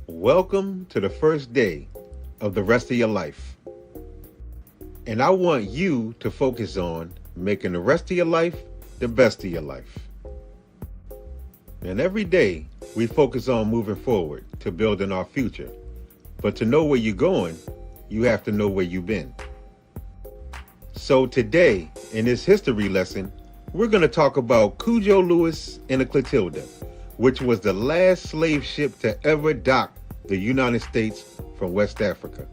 Welcome to the first day of the rest of your life. And I want you to focus on making the rest of your life the best of your life. And every day we focus on moving forward to building our future. But to know where you're going, you have to know where you've been. So today, in this history lesson, we're going to talk about Cudjoe Lewis and the Clotilda, which was the last slave ship to ever dock the United States from West Africa.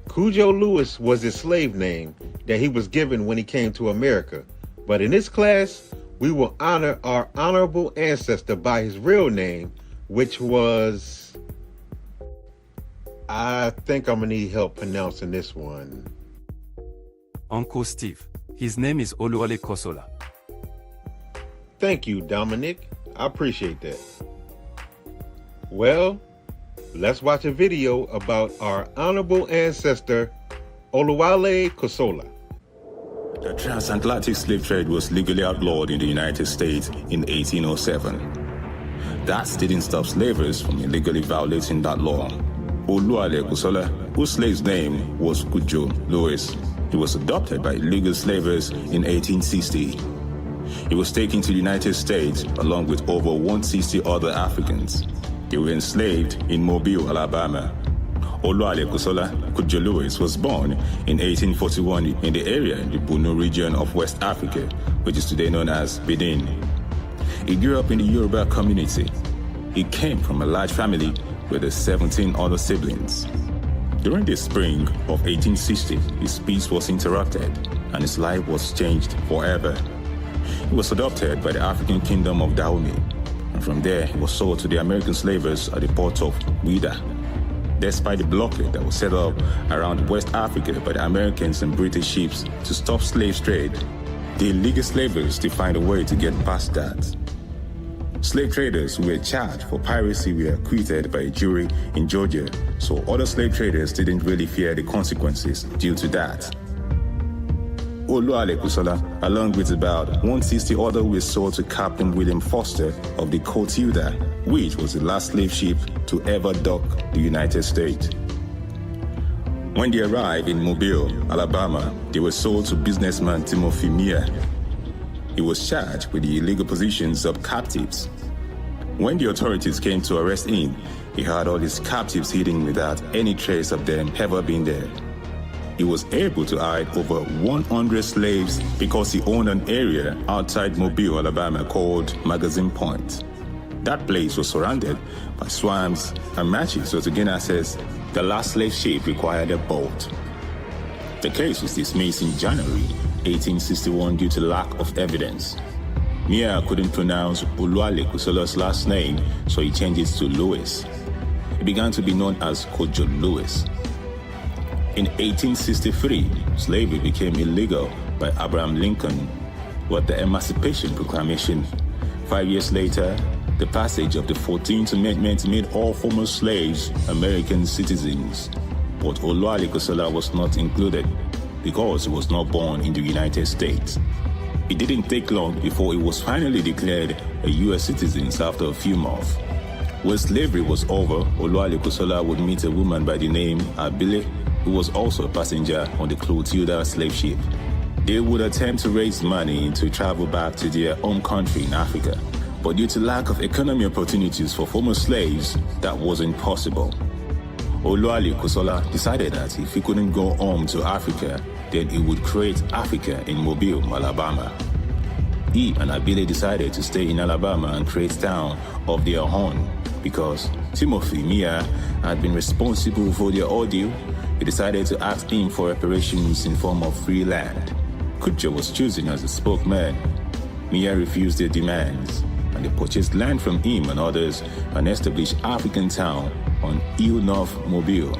Cudjoe Lewis was his slave name that he was given when he came to America. But in this class, we will honor our honorable ancestor by his real name, which was... I think I'm going to need help pronouncing this one. Uncle Steve. His name is Oluwale Kosola. Thank you, Dominic. I appreciate that. Well, let's watch a video about our honorable ancestor, Oluwale Kosola. The transatlantic slave trade was legally outlawed in the United States in 1807. That didn't stop slavers from illegally violating that law. Oluwale Kosola, whose slave's name was Cudjoe Lewis, he was adopted by illegal slavers in 1860. He was taken to the United States along with over 160 other Africans. They were enslaved in Mobile, Alabama. Oluwale Kosola Cudjoe Lewis was born in 1841 in the area in the Borno region of West Africa, which is today known as Benin. He grew up in the Yoruba community. He came from a large family with 17 other siblings. During the spring of 1860, his speech was interrupted and his life was changed forever. He was adopted by the African kingdom of Dahomey, and from there he was sold to the American slavers at the port of Ouidah. Despite the blockade that was set up around West Africa by the Americans and British ships to stop slave trade, the illegal slavers did find a way to get past that. Slave traders who were charged for piracy were acquitted by a jury in Georgia, so other slave traders didn't really fear the consequences due to that. Oluwale Kosola, along with about 160 others, were sold to Captain William Foster of the Clotilda, which was the last slave ship to ever dock the United States. When they arrived in Mobile, Alabama, they were sold to businessman Timothy Meagher. He was charged with the illegal possessions of captives. When the authorities came to arrest him, he had all his captives hidden without any trace of them ever being there. He was able to hide over 100 slaves because he owned an area outside Mobile, Alabama called Magazine Point. That place was surrounded by swamps and marshes, so to gain access, the last slave ship required a boat. The case was dismissed in January 1861 due to lack of evidence. Meagher couldn't pronounce Oluwale Kosola's last name, so he changed it to Lewis. He began to be known as Cudjoe Lewis. In 1863, slavery became illegal by Abraham Lincoln, but the Emancipation Proclamation. 5 years later, the passage of the 14th Amendment made all former slaves American citizens, but Oluwale Kosola was not included because he was not born in the United States. It didn't take long before he was finally declared a U.S. citizen after a few months. When slavery was over, Oluwale Kosola would meet a woman by the name Abile, who was also a passenger on the Clotilda slave ship. They would attempt to raise money to travel back to their home country in Africa, but due to lack of economic opportunities for former slaves, that wasn't possible. Oluwale Kosola decided that if he couldn't go home to Africa, then he would create Africa in Mobile, Alabama. He and Abile decided to stay in Alabama and create a town of their own because Timothy Meagher had been responsible for their ordeal. He decided to ask him for reparations in form of free land. Cudjoe was chosen as the spokesman. Meagher refused their demands, and they purchased land from him and others and established African town on Hill North Mobile.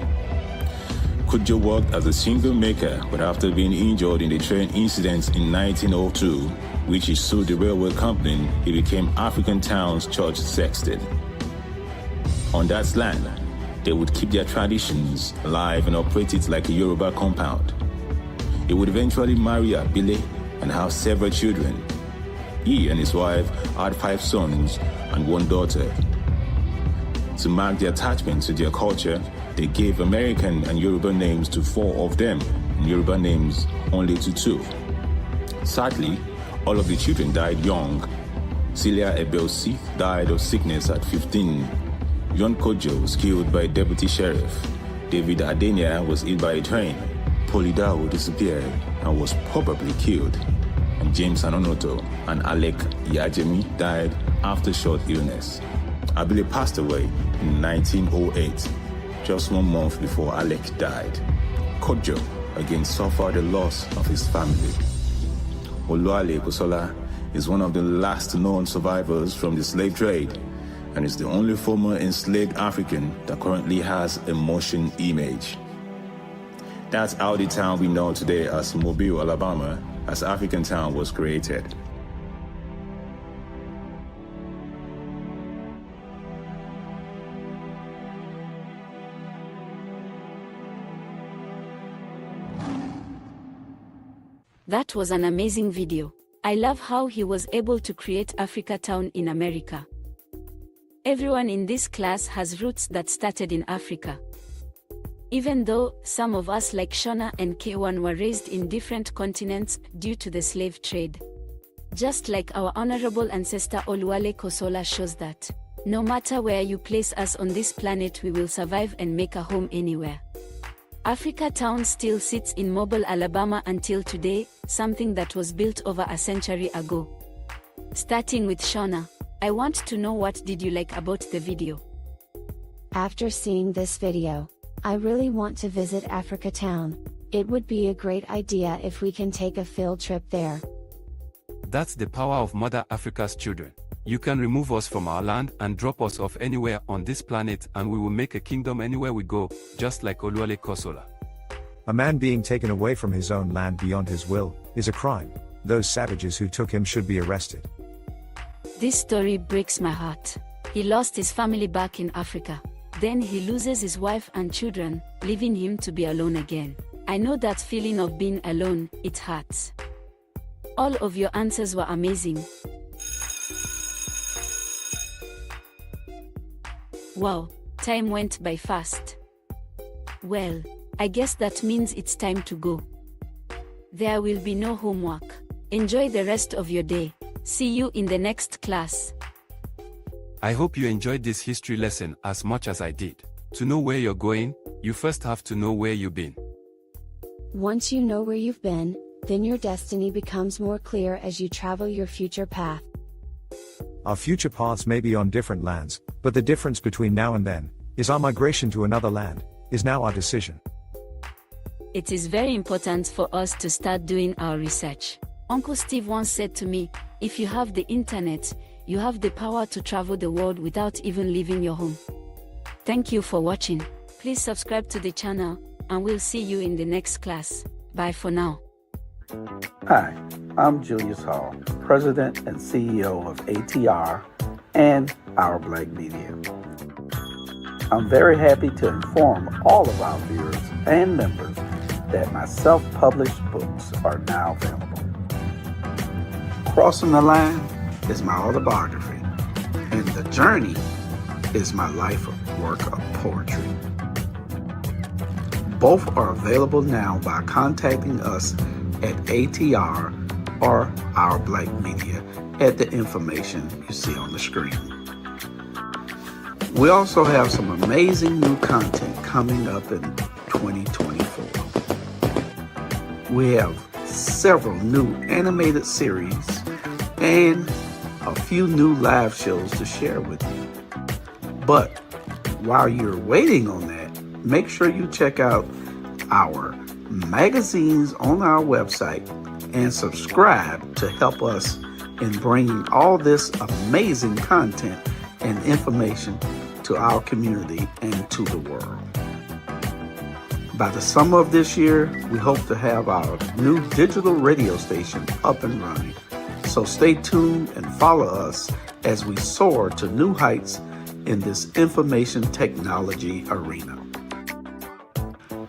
Cudjoe worked as a shingle maker, but after being injured in the train incident in 1902, which he sued the railway company, he became African Town's church sexton. On that land, they would keep their traditions alive and operate it like a Yoruba compound. He would eventually marry Abile and have several children. He and his wife had 5 sons and 1 daughter. To mark their attachment to their culture, they gave American and Yoruba names to 4 of them, and Yoruba names only to 2. Sadly, all of the children died young. Celia Ebelsi died of sickness at 15. Yon Kojo was killed by a deputy sheriff. David Adenia was hit by a train. Polidao disappeared and was probably killed. And James Anonoto and Alec Yajemi died after short illness. Abile passed away in 1908, just 1 month before Alec died. Kojo again suffered the loss of his family. Oluwale Kosola is one of the last known survivors from the slave trade and is the only former enslaved African that currently has a motion image. That's how the town we know today as Mobile, Alabama, as African Town was created. That was an amazing video. I love how he was able to create Africa Town in America. Everyone in this class has roots that started in Africa. Even though some of us like Shona and K1 were raised in different continents due to the slave trade. Just like our honorable ancestor Oluwale Kosola shows that, no matter where you place us on this planet, we will survive and make a home anywhere. Africa Town still sits in Mobile, Alabama until today, something that was built over a century ago. Starting with Shona, I want to know what did you like about the video? After seeing this video, I really want to visit Africa Town. It would be a great idea if we can take a field trip there. That's the power of Mother Africa's children. You can remove us from our land and drop us off anywhere on this planet and we will make a kingdom anywhere we go, just like Oluwale Kosola. A man being taken away from his own land beyond his will is a crime. Those savages who took him should be arrested. This story breaks my heart. He lost his family back in Africa. Then he loses his wife and children, leaving him to be alone again. I know that feeling of being alone, it hurts. All of your answers were amazing. Wow, time went by fast. Well, I guess that means it's time to go. There will be no homework. Enjoy the rest of your day. See you in the next class. I hope you enjoyed this history lesson as much as I did. To know where you're going, you first have to know where you've been. Once you know where you've been, then your destiny becomes more clear as you travel your future path. Our future paths may be on different lands, but the difference between now and then is our migration to another land is now our decision. It is very important for us to start doing our research. Uncle Steve once said to me, if you have the internet, you have the power to travel the world without even leaving your home. Thank you for watching. Please subscribe to the channel, and we'll see you in the next class. Bye for now. Hi, I'm Julius Hall, President and CEO of ATR and Our Black Media. I'm very happy to inform all of our viewers and members that my self-published books are now available. Crossing the Line is my autobiography, and The Journey is my life work of poetry. Both are available now by contacting us at ATR or Our Black Media at the information you see on the screen. We also have some amazing new content coming up in 2024. We have several new animated series and a few new live shows to share with you. But while you're waiting on that, make sure you check out our magazines on our website and subscribe to help us in bringing all this amazing content and information to our community and to the world. By the summer of this year, we hope to have our new digital radio station up and running. So stay tuned and follow us as we soar to new heights in this information technology arena.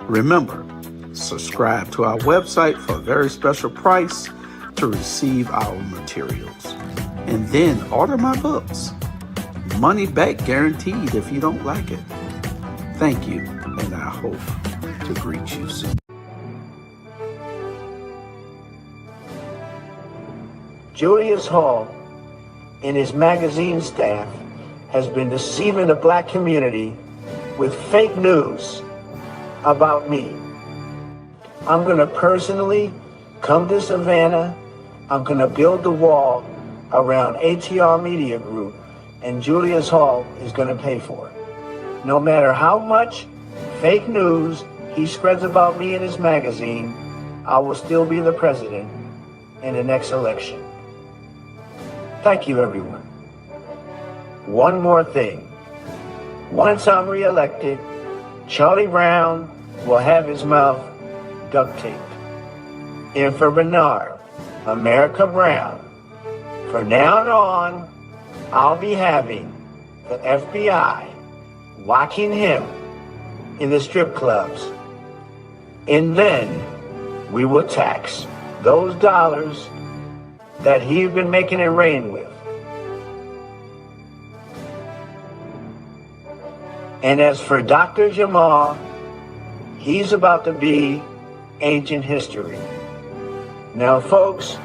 Remember, subscribe to our website for a very special price to receive our materials. And then order my books. Money back guaranteed if you don't like it. Thank you, and I hope to greet you soon. Julius Hall and his magazine staff has been deceiving the black community with fake news about me. I'm gonna personally come to Savannah. I'm gonna build the wall around ATR Media Group, and Julius Hall is gonna pay for it. No matter how much fake news he spreads about me in his magazine, I will still be the president in the next election. Thank you, everyone. One more thing. Once I'm reelected, Charlie Brown will have his mouth duct taped. And for Bernard, America Brown, from now on, I'll be having the FBI watching him in the strip clubs. And then we will tax those dollars that he's been making it rain with. And as for Dr. Jamal, he's about to be ancient history. Now, folks,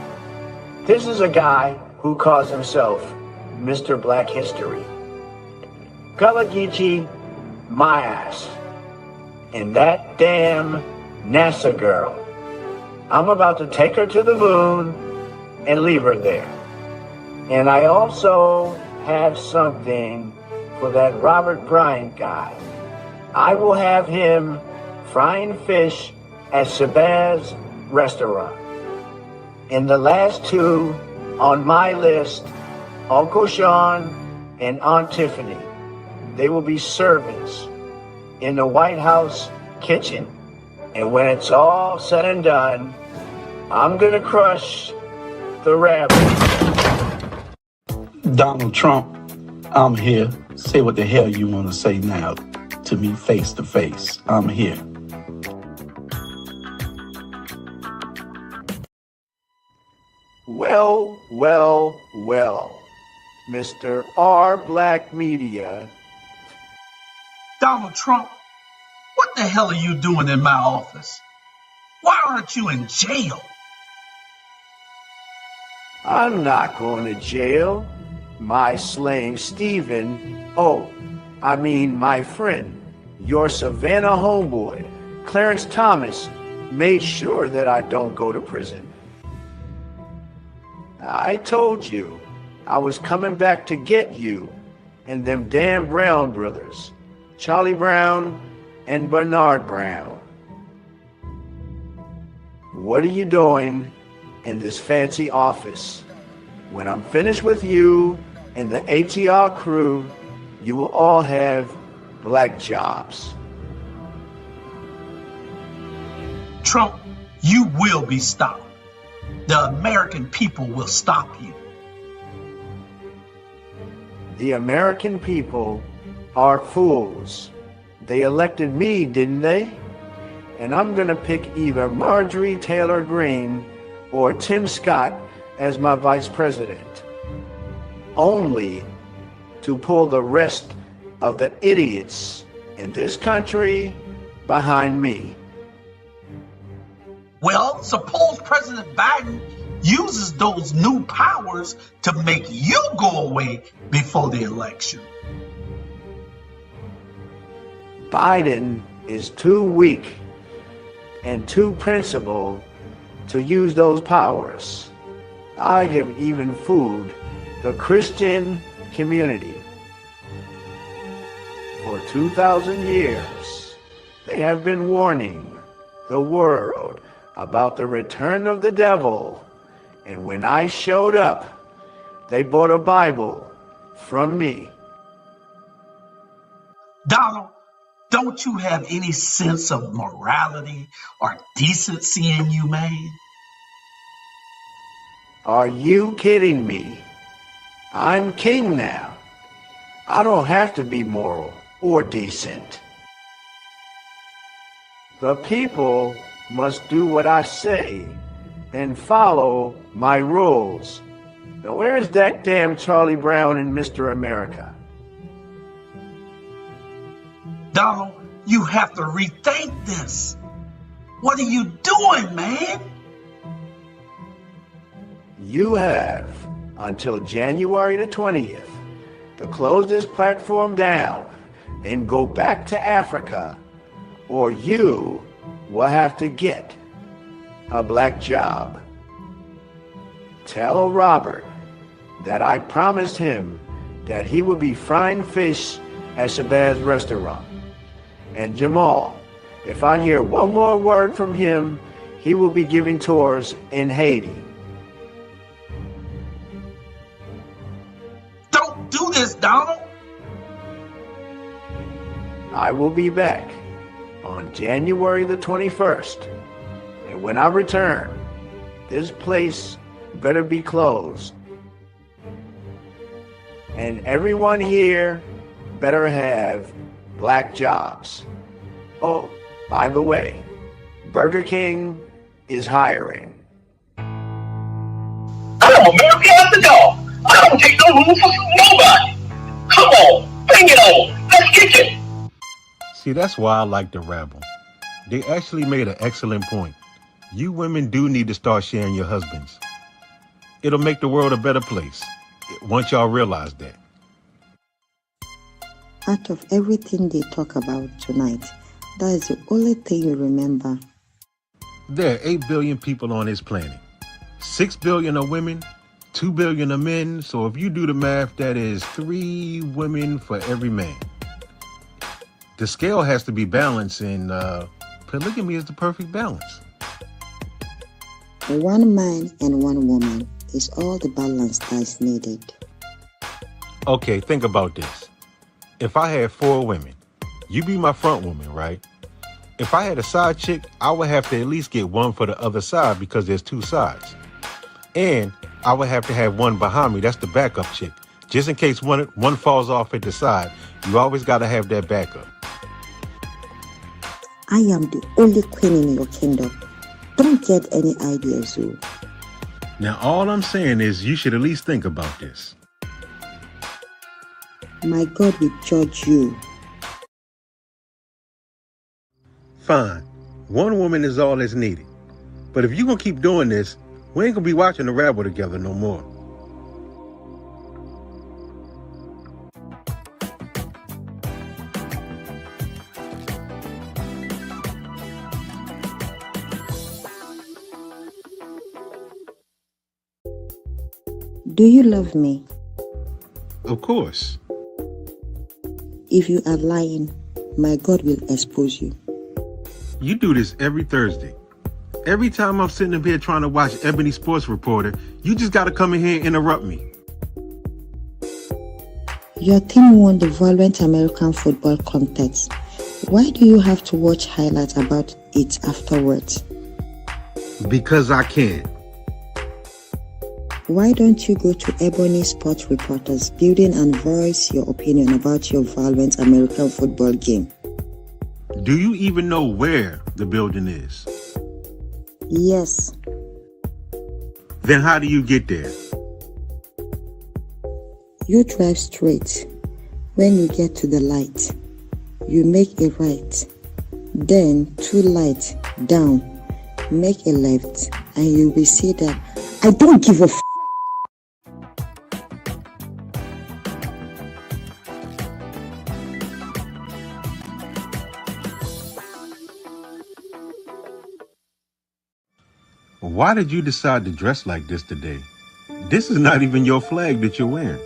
this is a guy who calls himself Mr. Black History. Gullah Geechee, my ass. And that damn NASA girl. I'm about to take her to the moon and leave her there. And I also have something for that Robert Bryant guy. I will have him frying fish at Shabazz restaurant. And the last two on my list, Uncle Sean and Aunt Tiffany, they will be servants in the White House kitchen. And when it's all said and done, I'm gonna crush the rabbit. Donald Trump, I'm here. Say what the hell you want to say now to me face to face. I'm here. Well, well, well, Mr. R. Black Media. Donald Trump, what the hell are you doing in my office? Why aren't you in jail? I'm not going to jail. My slaying Stephen, my friend, your Savannah homeboy, Clarence Thomas, made sure that I don't go to prison. I told you I was coming back to get you and them damn Brown brothers, Charlie Brown and Bernard Brown. What are you doing in this fancy office? When I'm finished with you and the ATR crew, you will all have black jobs. Trump, you will be stopped. The American people will stop you. The American people are fools. They elected me, didn't they? And I'm gonna pick either Marjorie Taylor Greene or Tim Scott as my vice president, only to pull the rest of the idiots in this country behind me. Well, suppose President Biden uses those new powers to make you go away before the election. Biden is too weak and too principled to use those powers. I have even fooled the Christian community. For 2,000 years, they have been warning the world about the return of the devil. And when I showed up, they bought a Bible from me. Donald, don't you have any sense of morality or decency in you, man? Are you kidding me? I'm king now. I don't have to be moral or decent. The people must do what I say and follow my rules. Now, where's that damn Charlie Brown and Mr. America? Donald, you have to rethink this. What are you doing, man? You have until January the 20th to close this platform down and go back to Africa, or you will have to get a black job. Tell Robert that I promised him that he would be frying fish at Shabazz restaurant. And Jamal, if I hear one more word from him, he will be giving tours in Haiti. Don't do this, Donald. I will be back on January the 21st. And when I return, this place better be closed. And everyone here better have black jobs. Oh, by the way, Burger King is hiring. Come on, man, get out the door. I don't take no room for nobody. Come on, bring it on. Let's kick it. See, that's why I like the Rebel. They actually made an excellent point. You women do need to start sharing your husbands. It'll make the world a better place once y'all realize that. Out of everything they talk about tonight, that is the only thing you remember. There are 8 billion people on this planet. 6 billion are women, 2 billion are men. So if you do the math, that is 3 women for every man. The scale has to be balanced, and polygamy is the perfect balance. One man and one woman is all the balance that's needed. Okay, think about this. If I had 4 women, you be my front woman, right? If I had a side chick, I would have to at least get one for the other side because there's 2 sides. And I would have to have one behind me. That's the backup chick. Just in case one falls off at the side, you always got to have that backup. I am the only queen in your kingdom. Don't get any ideas, Zoo. Now, all I'm saying is you should at least think about this. My God will judge you. Fine. One woman is all that's needed. But if you're going to keep doing this, we ain't going to be watching the Rebel together no more. Do you love me? Of course. If you are lying, my God will expose you. You do this every Thursday. Every time I'm sitting up here trying to watch Ebony Sports Reporter, you just got to come in here and interrupt me. Your team won the Violent American Football Contest. Why do you have to watch highlights about it afterwards? Because I can. Why don't you go to Ebony Sports Reporters building and voice your opinion about your Violent American football game? Do you even know where the building is? Yes. Then how do you get there? You drive straight. When you get to the light, you make a right. Then 2 lights down, make a left, and you will see that I don't give a f***. Why did you decide to dress like this today? This is not even your flag that you're wearing.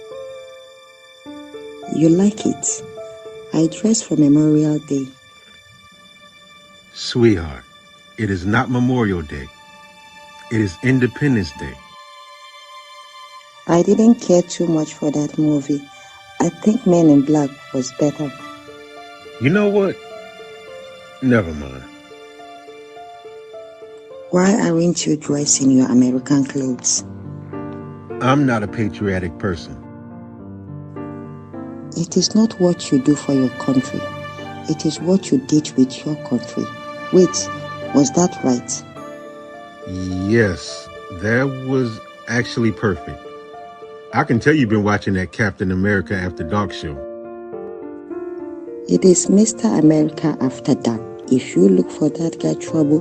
You like it? I dress for Memorial Day. Sweetheart, it is not Memorial Day. It is Independence Day. I didn't care too much for that movie. I think Men in Black was better. You know what? Never mind. Why aren't you dressing your American clothes? I'm not a patriotic person. It is not what you do for your country. It is what you did with your country. Wait, was that right? Yes, that was actually perfect. I can tell you've been watching that Captain America After Dark show. It is Mr. America after dark. If you look for that guy trouble,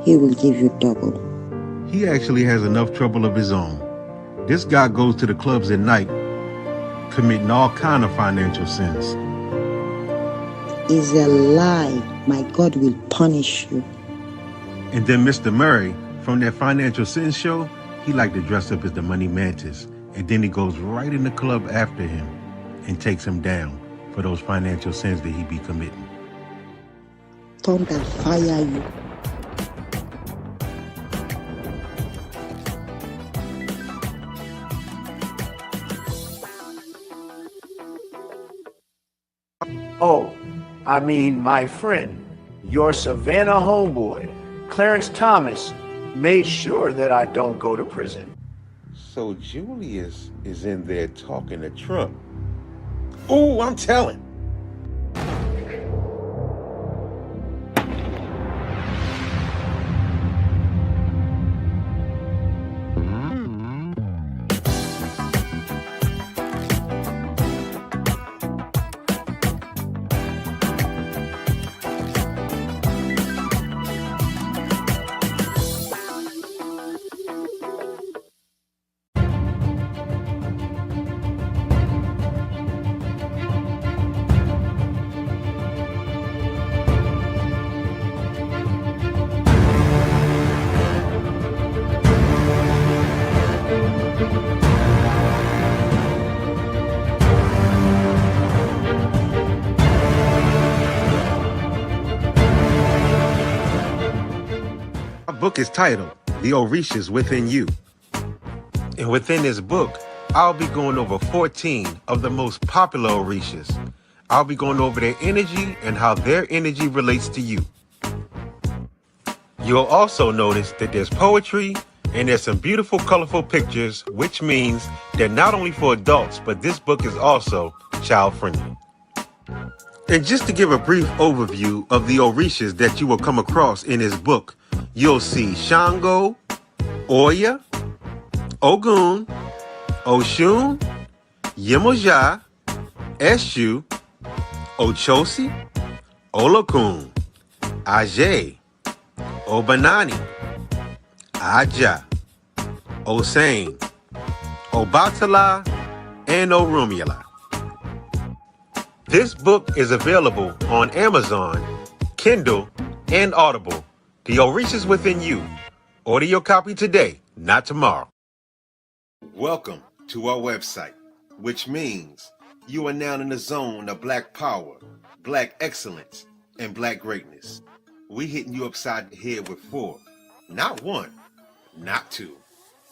he will give you double. He actually has enough trouble of his own. This guy goes to the clubs at night, committing all kind of financial sins. It's a lie. My God will punish you. And then Mr. Murray, from that Financial Sins show, he liked to dress up as the Money Mantis. And then he goes right in the club after him and takes him down for those financial sins that he be committing. Thunder fire you. Oh, I mean, my friend, your Savannah homeboy, Clarence Thomas, made sure that I don't go to prison. So Julius is in there talking to Trump. Oh, I'm telling. Book is titled The Orishas Within You. And within this book, I'll be going over 14 of the most popular Orishas. I'll be going over their energy and how their energy relates to you. You'll also notice that there's poetry and there's some beautiful, colorful pictures, which means they're not only for adults, but this book is also child-friendly. And just to give a brief overview of the Orishas that you will come across in this book, you'll see Shango, Oya, Ogun, Oshun, Yemoja, Eshu, Ochosi, Olokun, Ajay, Obanani, Aja, Osain, Obatala, and Orumila. This book is available on Amazon, Kindle, and Audible. The Orishas Within You. Order your copy today, not tomorrow. Welcome to our website, which means you are now in the zone of Black power, Black excellence, and Black greatness. We hitting you upside the head with 4, not 1, not 2,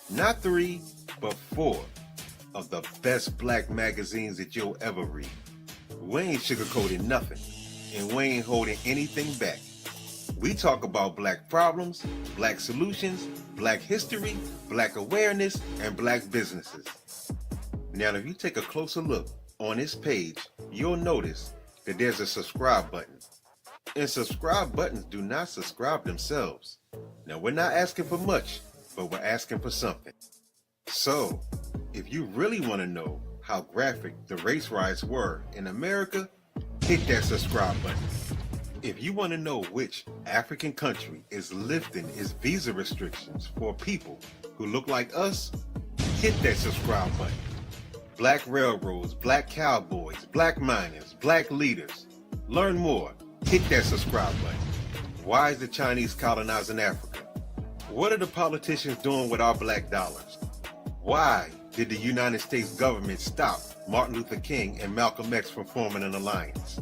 not 3, but 4 of the best Black magazines that you'll ever read. We ain't sugarcoating nothing, and we ain't holding anything back. We talk about Black problems, Black solutions, Black history, Black awareness, and Black businesses. Now, if you take a closer look on this page, you'll notice that there's a subscribe button. And subscribe buttons do not subscribe themselves. Now, we're not asking for much, but we're asking for something. So, if you really want to know how graphic the race riots were in America, hit that subscribe button. If you want to know which African country is lifting its visa restrictions for people who look like us, hit that subscribe button. Black railroads, Black cowboys, Black miners, Black leaders. Learn more. Hit that subscribe button. Why is the Chinese colonizing Africa? What are the politicians doing with our Black dollars? Why did the United States government stop Martin Luther King and Malcolm X from forming an alliance?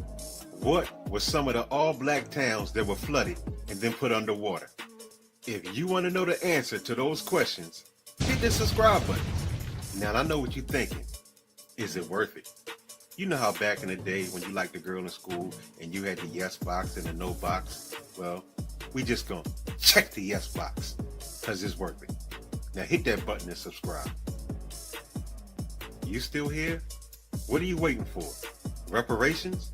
What were some of the all-Black towns that were flooded and then put underwater? If you want to know the answer to those questions, hit the subscribe button. Now, I know what you're thinking. Is it worth it? You know how back in the day when you liked a girl in school and you had the yes box and the no box? Well, we just gonna check the yes box because it's worth it. Now hit that button and subscribe. You still here? What are you waiting for? Reparations?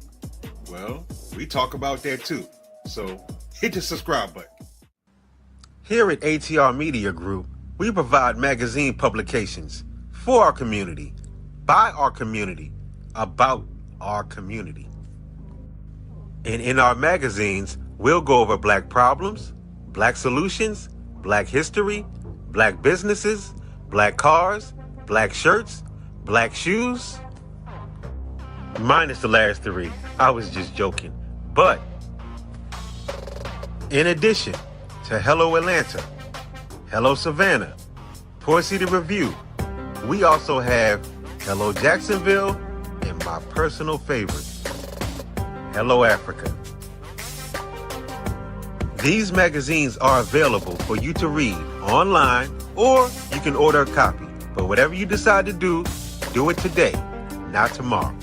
Well, we talk about that too. So hit the subscribe button. Here at ATR Media Group, we provide magazine publications for our community, by our community, about our community. And in our magazines, we'll go over Black problems, Black solutions, Black history, Black businesses, Black cars, Black shirts, Black shoes. Minus the last three. I was just joking. But in addition to Hello Atlanta, Hello Savannah, Port City Review, we also have Hello Jacksonville and my personal favorite, Hello Africa. These magazines are available for you to read online, or you can order a copy. But whatever you decide to do, do it today, not tomorrow.